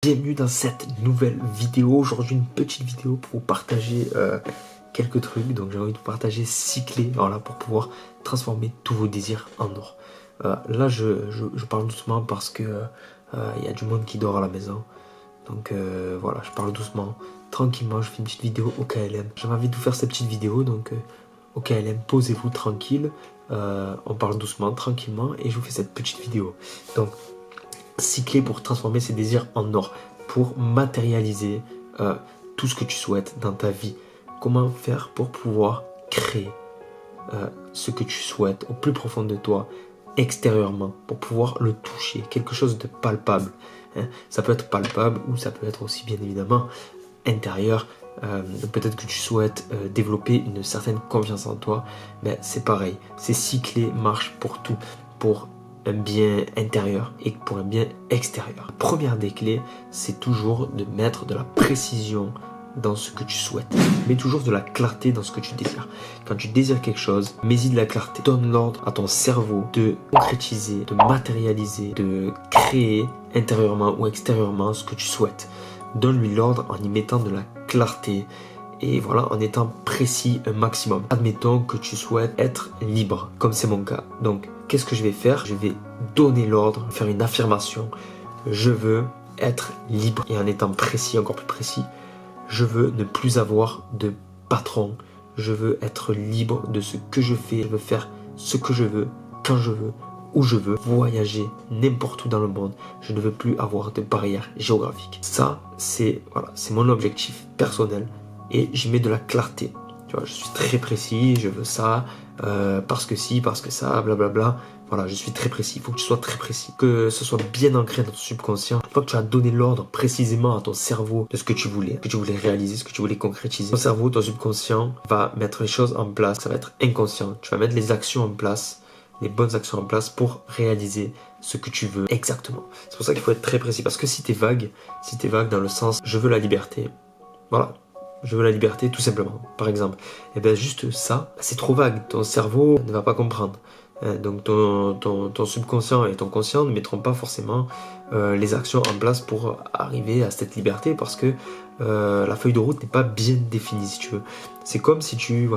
bienvenue dans cette nouvelle vidéo. Aujourd'hui une petite vidéo pour vous partager quelques trucs. Donc j'ai envie de vous partager 6 clés voilà, pour pouvoir transformer tous vos désirs en or. Là je parle doucement parce que il y a du monde qui dort à la maison. Donc voilà, je parle doucement, tranquillement, je fais une petite vidéo au KLM. J'avais envie de vous faire cette petite vidéo, donc au KLM, posez-vous tranquille. On parle doucement, tranquillement, et je vous fais cette petite vidéo. Donc 6 clés pour transformer ses désirs en or, pour matérialiser tout ce que tu souhaites dans ta vie. Comment faire pour pouvoir créer ce que tu souhaites au plus profond de toi, extérieurement, pour pouvoir le toucher, quelque chose de palpable. Ça peut être palpable ou ça peut être aussi bien évidemment intérieur. Peut-être que tu souhaites développer une certaine confiance en toi, mais c'est pareil. Ces 6 clés marchent pour tout, pour un bien intérieur et pour un bien extérieur. La première des clés, c'est toujours de mettre de la précision dans ce que tu souhaites. Mets toujours de la clarté dans ce que tu désires. Quand tu désires quelque chose, mets-y de la clarté. Donne l'ordre à ton cerveau de concrétiser, de matérialiser, de créer intérieurement ou extérieurement ce que tu souhaites. Donne-lui l'ordre en y mettant de la clarté et voilà, en étant précis un maximum. Admettons que tu souhaites être libre, comme c'est mon cas. Donc, qu'est-ce que je vais faire? Je vais donner l'ordre, faire une affirmation. Je veux être libre. Et en étant précis, encore plus précis, je veux ne plus avoir de patron. Je veux être libre de ce que je fais. Je veux faire ce que je veux, quand je veux, où je veux, voyager n'importe où dans le monde. Je ne veux plus avoir de barrières géographiques. Ça, c'est voilà, c'est mon objectif personnel. Et j'y mets de la clarté. Tu vois, je suis très précis, je veux ça, parce que si, parce que ça, blablabla. Voilà, je suis très précis. Il faut que tu sois très précis. Que ce soit bien ancré dans ton subconscient. Une fois que tu as donné l'ordre précisément à ton cerveau de ce que tu voulais réaliser, ce que tu voulais concrétiser, ton cerveau, ton subconscient va mettre les choses en place. Ça va être inconscient. Tu vas mettre les actions en place, les bonnes actions en place pour réaliser ce que tu veux exactement. C'est pour ça qu'il faut être très précis. Parce que si tu es vague dans le sens je veux la liberté, voilà. Je veux la liberté tout simplement, par exemple. Et bien juste ça, c'est trop vague. Ton cerveau ne va pas comprendre. Donc ton subconscient et ton conscient ne mettront pas forcément les actions en place pour arriver à cette liberté parce que la feuille de route n'est pas bien définie si tu veux. C'est comme si tu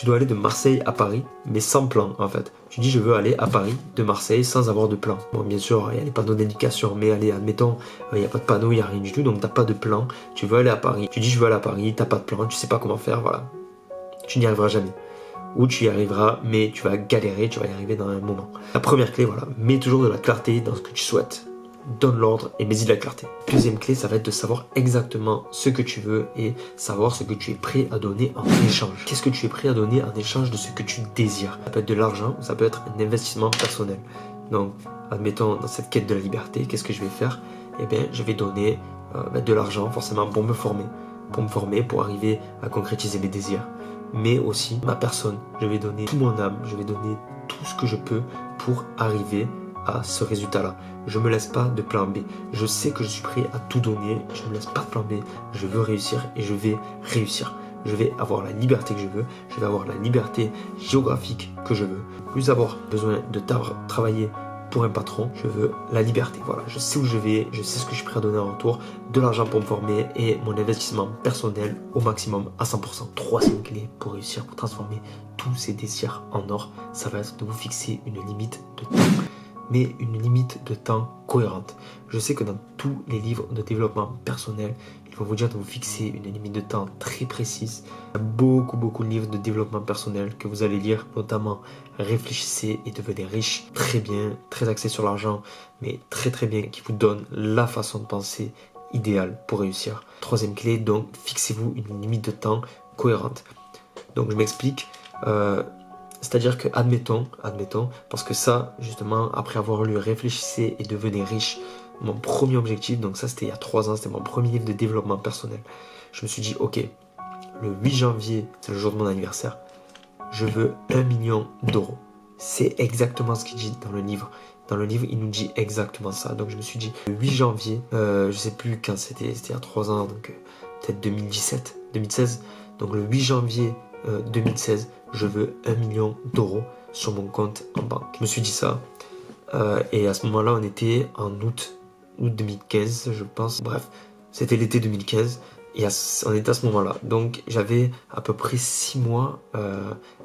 dois aller de Marseille à Paris mais sans plan en fait. Tu dis je veux aller à Paris de Marseille sans avoir de plan. Bon bien sûr il y a les panneaux d'indication mais allez admettons il n'y a pas de panneau, il n'y a rien du tout donc t'as pas de plan. Tu veux aller à Paris, tu dis je veux aller à Paris, t'as pas de plan, tu sais pas comment faire, voilà. Tu n'y arriveras jamais. Ou tu y arriveras, mais tu vas galérer, tu vas y arriver dans un moment. La première clé, voilà, mets toujours de la clarté dans ce que tu souhaites. Donne l'ordre et mets-y de la clarté. Deuxième clé, ça va être de savoir exactement ce que tu veux et savoir ce que tu es prêt à donner en échange. Qu'est-ce que tu es prêt à donner en échange de ce que tu désires? Ça peut être de l'argent, ça peut être un investissement personnel. Donc, admettons, dans cette quête de la liberté, qu'est-ce que je vais faire? Eh bien, je vais donner de l'argent forcément pour me former, pour arriver à concrétiser mes désirs. Mais aussi ma personne. Je vais donner tout mon âme, je vais donner tout ce que je peux pour arriver à ce résultat-là. Je ne me laisse pas de plan B. Je sais que je suis prêt à tout donner, je ne me laisse pas de plan B. Je veux réussir et je vais réussir. Je vais avoir la liberté que je veux, je vais avoir la liberté géographique que je veux. Plus avoir besoin de travailler pour un patron, je veux la liberté. Voilà, je sais où je vais, je sais ce que je suis prêt à donner en retour, de l'argent pour me former et mon investissement personnel au maximum à 100%. Troisième clé pour réussir, pour transformer tous ces désirs en or, ça va être de vous fixer une limite de temps. Mais une limite de temps cohérente. Je sais que dans tous les livres de développement personnel, ils vont vous dire de vous fixer une limite de temps très précise. Il y a beaucoup de livres de développement personnel que vous allez lire, notamment Réfléchissez et devenez riche. Très bien, très axé sur l'argent, mais très bien, qui vous donne la façon de penser idéale pour réussir. Troisième clé, donc fixez-vous une limite de temps cohérente. Donc je m'explique. C'est-à-dire que, admettons, parce que ça, justement, après avoir lu Réfléchissez et devenez riche, mon premier objectif, donc ça c'était il y a 3 ans, c'était mon premier livre de développement personnel. Je me suis dit, ok, le 8 janvier, c'est le jour de mon anniversaire, je veux 1 million d'euros. C'est exactement ce qu'il dit dans le livre. Dans le livre, il nous dit exactement ça. Donc je me suis dit, le 8 janvier, je sais plus quand c'était il y a 3 ans, donc peut-être 2016. Donc le 8 janvier 2016, je veux 1 million d'euros sur mon compte en banque. Je me suis dit ça. Et à ce moment-là, on était en août ou 2015 je pense, bref, c'était l'été 2015 et on était à ce moment là, donc j'avais à peu près 6 mois,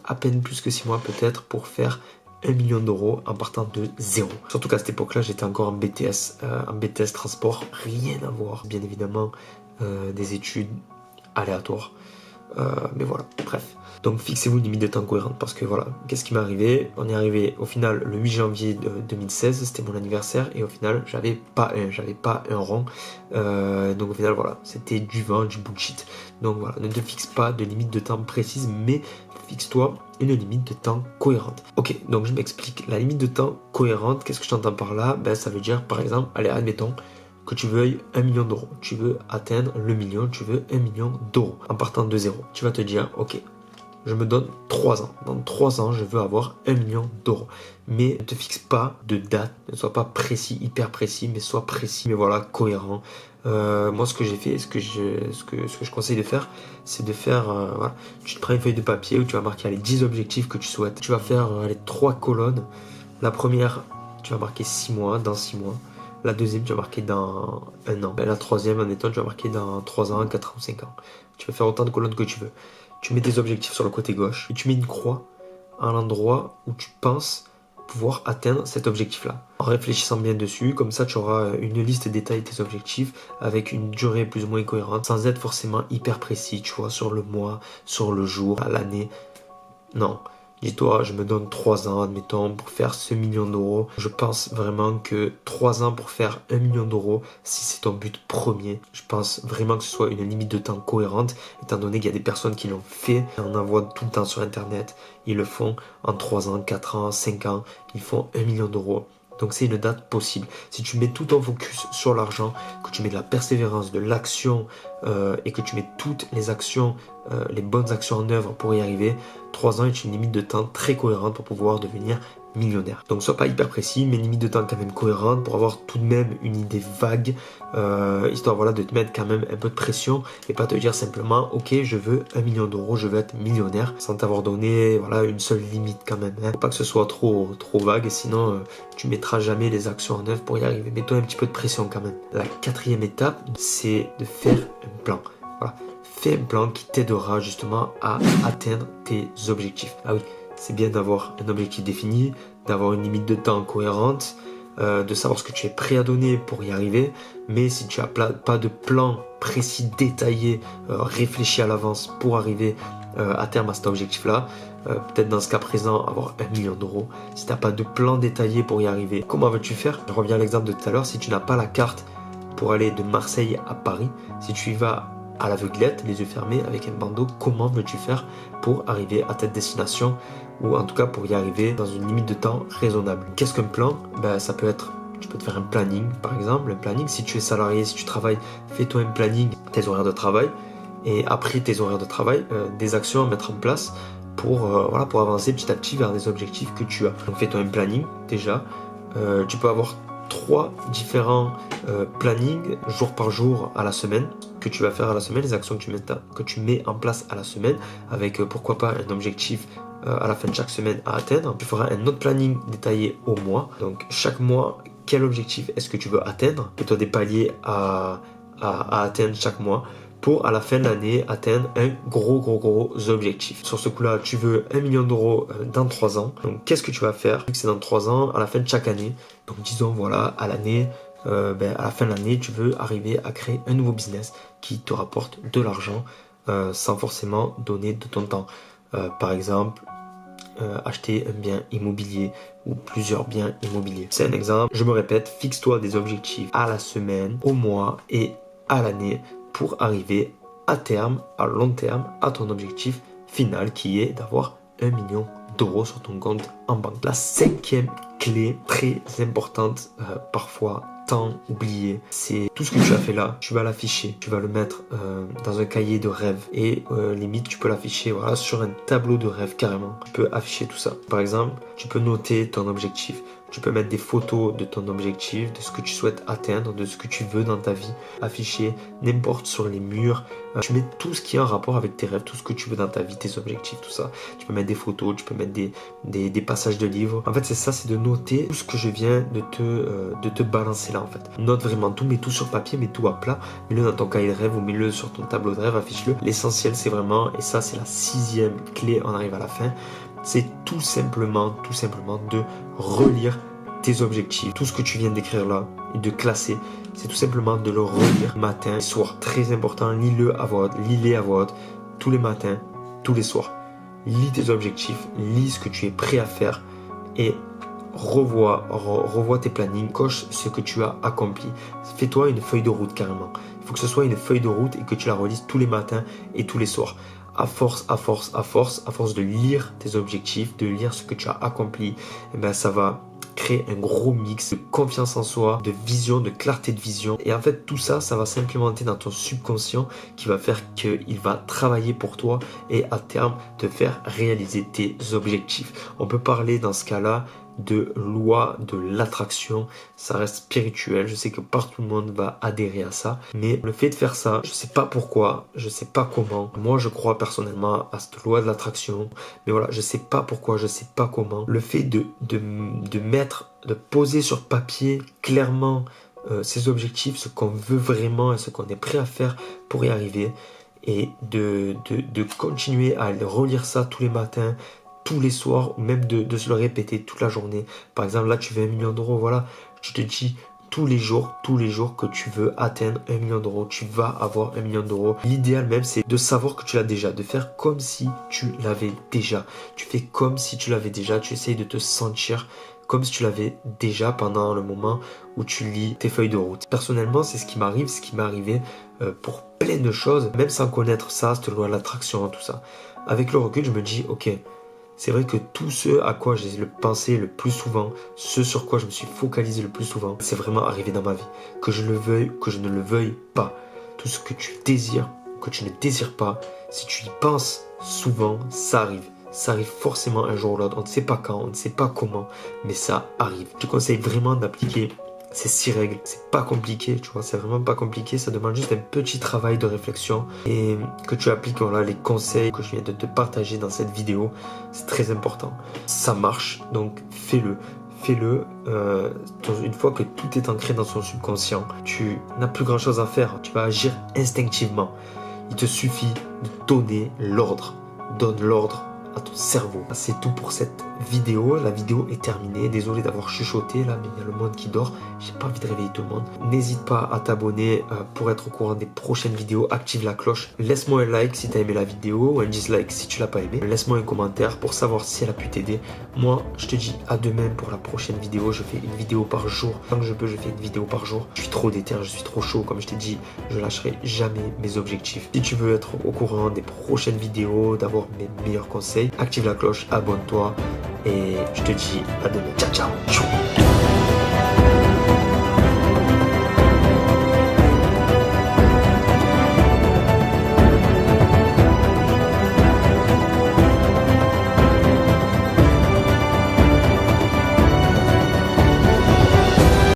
à peine plus que 6 mois peut-être pour faire 1 million d'euros en partant de zéro. Surtout qu'à cette époque là j'étais encore en BTS transport, rien à voir bien évidemment, des études aléatoires. Mais voilà, bref. Donc fixez-vous une limite de temps cohérente parce que voilà, qu'est-ce qui m'est arrivé? On est arrivé au final le 8 janvier 2016, c'était mon anniversaire et au final j'avais pas un rond. Donc au final voilà, c'était du vent, du bullshit. Donc voilà, ne te fixe pas de limite de temps précise, mais fixe-toi une limite de temps cohérente. Ok, donc je m'explique. La limite de temps cohérente, qu'est-ce que j'entends par là? Ben ça veut dire par exemple, allez admettons que tu veuilles 1 million d'euros. Tu veux atteindre le million, tu veux 1 million d'euros en partant de zéro. Tu vas te dire, ok, je me donne 3 ans. Dans 3 ans, je veux avoir 1 million d'euros. Mais ne te fixe pas de date, ne sois pas précis, hyper précis, mais sois précis, mais voilà, cohérent. Moi, ce que j'ai fait, ce que je conseille de faire, c'est de faire, voilà, tu te prends une feuille de papier où tu vas marquer les 10 objectifs que tu souhaites. Tu vas faire les 3 colonnes. La première, tu vas marquer 6 mois, dans 6 mois. La deuxième, tu vas marquer dans 1 an. La troisième, en étant, tu vas marquer dans 3 ans, 4 ans, 5 ans. Tu vas faire autant de colonnes que tu veux. Tu mets des objectifs sur le côté gauche et tu mets une croix à l'endroit où tu penses pouvoir atteindre cet objectif-là. En réfléchissant bien dessus, comme ça tu auras une liste détaillée de tes objectifs avec une durée plus ou moins cohérente, sans être forcément hyper précis, tu vois, sur le mois, sur le jour, l'année. Non. Dis-toi, je me donne 3 ans, admettons, pour faire ce million d'euros. Je pense vraiment que 3 ans pour faire 1 million d'euros, si c'est ton but premier, je pense vraiment que ce soit une limite de temps cohérente, étant donné qu'il y a des personnes qui l'ont fait. On en voit tout le temps sur Internet. Ils le font en 3 ans, 4 ans, 5 ans. Ils font 1 million d'euros. Donc c'est une date possible. Si tu mets tout ton focus sur l'argent, que tu mets de la persévérance, de l'action et que tu mets toutes les actions, les bonnes actions en œuvre pour y arriver, 3 ans est une limite de temps très cohérente pour pouvoir devenir millionnaire. Donc sois pas hyper précis, mais limite de temps quand même cohérente pour avoir tout de même une idée vague, histoire voilà, de te mettre quand même un peu de pression et pas te dire simplement ok je veux 1 million d'euros, je veux être millionnaire sans t'avoir donné voilà, une seule limite quand même. Faut pas que ce soit trop vague, sinon tu mettras jamais les actions en œuvre pour y arriver. Mets-toi un petit peu de pression quand même. La 4e étape, c'est de faire un plan. Voilà. Fais un plan qui t'aidera justement à atteindre tes objectifs. Ah oui, c'est bien d'avoir un objectif défini, d'avoir une limite de temps cohérente, de savoir ce que tu es prêt à donner pour y arriver. Mais si tu n'as pas de plan précis, détaillé, réfléchi à l'avance pour arriver à terme à cet objectif-là, peut-être dans ce cas présent avoir 1 million d'euros. Si tu n'as pas de plan détaillé pour y arriver, comment vas-tu faire? Je reviens à l'exemple de tout à l'heure, si tu n'as pas la carte pour aller de Marseille à Paris, si tu y vas à l'aveuglette, les yeux fermés, avec un bandeau, comment veux-tu faire pour arriver à ta destination ou en tout cas pour y arriver dans une limite de temps raisonnable? Qu'est-ce qu'un plan? Ben, ça peut être, tu peux te faire un planning par exemple, un planning, si tu es salarié, si tu travailles, fais-toi un planning, tes horaires de travail et après tes horaires de travail, des actions à mettre en place pour, voilà, pour avancer petit à petit vers des objectifs que tu as. Donc fais-toi un planning déjà, tu peux avoir 3 différents plannings jour par jour à la semaine que tu vas faire à la semaine, les actions que tu mets en place à la semaine avec pourquoi pas un objectif à la fin de chaque semaine à atteindre. Tu feras un autre planning détaillé au mois, donc chaque mois quel objectif est-ce que tu veux atteindre, fais-toi des paliers à atteindre chaque mois pour à la fin de l'année atteindre un gros objectif. Sur ce coup-là, tu veux 1 million d'euros dans 3 ans. Donc qu'est-ce que tu vas faire? C'est dans 3 ans, à la fin de chaque année. Donc disons voilà, à l'année, à la fin de l'année, tu veux arriver à créer un nouveau business qui te rapporte de l'argent sans forcément donner de ton temps. Par exemple, acheter un bien immobilier ou plusieurs biens immobiliers. C'est un exemple. Je me répète, fixe-toi des objectifs à la semaine, au mois et à l'année pour arriver à terme, à long terme, à ton objectif final qui est d'avoir 1 million d'euros sur ton compte en banque. La 5e clé très importante, parfois tant oubliée, c'est tout ce que tu as fait là, tu vas l'afficher, tu vas le mettre dans un cahier de rêve et limite tu peux l'afficher voilà, sur un tableau de rêve carrément. Tu peux afficher tout ça. Par exemple, tu peux noter ton objectif. Tu peux mettre des photos de ton objectif, de ce que tu souhaites atteindre, de ce que tu veux dans ta vie, afficher n'importe sur les murs. Tu mets tout ce qui est en rapport avec tes rêves, tout ce que tu veux dans ta vie, tes objectifs, tout ça. Tu peux mettre des photos, tu peux mettre des passages de livres. En fait, c'est ça, c'est de noter tout ce que je viens de te balancer là, en fait. Note vraiment tout, mets tout sur papier, mets tout à plat, mets-le dans ton cahier de rêve ou mets-le sur ton tableau de rêve, affiche-le. L'essentiel, c'est vraiment, et ça, c'est la 6e clé, on arrive à la fin, c'est tout simplement de relire tes objectifs. Tout ce que tu viens d'écrire là et de classer, c'est tout simplement de le relire matin et soir. Très important, lis-les à voix haute tous les matins, tous les soirs. Lis tes objectifs, lis ce que tu es prêt à faire et revois tes plannings, coche ce que tu as accompli. Fais-toi une feuille de route carrément. Il faut que ce soit une feuille de route et que tu la relises tous les matins et tous les soirs. À force de lire tes objectifs, de lire ce que tu as accompli, eh ben ça va créer un gros mix de confiance en soi, de vision, de clarté de vision. Et en fait, tout ça, ça va s'implémenter dans ton subconscient qui va faire qu'il va travailler pour toi et à terme te faire réaliser tes objectifs. On peut parler dans ce cas-là de loi de l'attraction. Ça reste spirituel, je sais que pas tout le monde va adhérer à ça, mais le fait de faire ça, je sais pas pourquoi, je sais pas comment. Moi je crois personnellement à cette loi de l'attraction, mais voilà, je sais pas pourquoi, je sais pas comment. Le fait de poser sur papier clairement ses objectifs, ce qu'on veut vraiment et ce qu'on est prêt à faire pour y arriver, et de continuer à relire ça tous les matins, tous les soirs, ou même de se le répéter toute la journée. Par exemple, là tu veux 1 million d'euros, voilà, je te dis tous les jours que tu veux atteindre 1 million d'euros, tu vas avoir 1 million d'euros. L'idéal même, c'est de savoir que tu l'as déjà, de faire comme si tu l'avais déjà. Tu fais comme si tu l'avais déjà, tu essayes de te sentir comme si tu l'avais déjà pendant le moment où tu lis tes feuilles de route. Personnellement, c'est ce qui m'arrive, ce qui m'est arrivé pour plein de choses, même sans connaître ça, cette loi de l'attraction, tout ça. Avec le recul, je me dis, ok, c'est vrai que tout ce à quoi j'ai pensé le plus souvent, ce sur quoi je me suis focalisé le plus souvent, c'est vraiment arrivé dans ma vie. Que je le veuille, que je ne le veuille pas. Tout ce que tu désires, que tu ne désires pas, si tu y penses souvent, ça arrive. Ça arrive forcément un jour ou l'autre. On ne sait pas quand, on ne sait pas comment, mais ça arrive. Je te conseille vraiment d'appliquer ces 6 règles. C'est pas compliqué, tu vois, c'est vraiment pas compliqué. Ça demande juste un petit travail de réflexion et que tu appliques, voilà, les conseils que je viens de te partager dans cette vidéo. C'est très important. Ça marche, donc fais-le. Fais-le. Une fois que tout est ancré dans son subconscient, tu n'as plus grand chose à faire. Tu vas agir instinctivement. Il te suffit de donner l'ordre. Donne l'ordre à ton cerveau. C'est tout pour cette vidéo. La vidéo est terminée. Désolé d'avoir chuchoté là, mais il y a le monde qui dort. J'ai pas envie de réveiller tout le monde. N'hésite pas à t'abonner pour être au courant des prochaines vidéos. Active la cloche. Laisse-moi un like si tu as aimé la vidéo ou un dislike si tu l'as pas aimé. Laisse-moi un commentaire pour savoir si elle a pu t'aider. Moi, je te dis à demain pour la prochaine vidéo. Je fais une vidéo par jour. Tant que je peux, je fais une vidéo par jour. Je suis trop déter, je suis trop chaud. Comme je t'ai dit, je lâcherai jamais mes objectifs. Si tu veux être au courant des prochaines vidéos, d'avoir mes meilleurs conseils, active la cloche, abonne-toi et je te dis à demain. Ciao, ciao.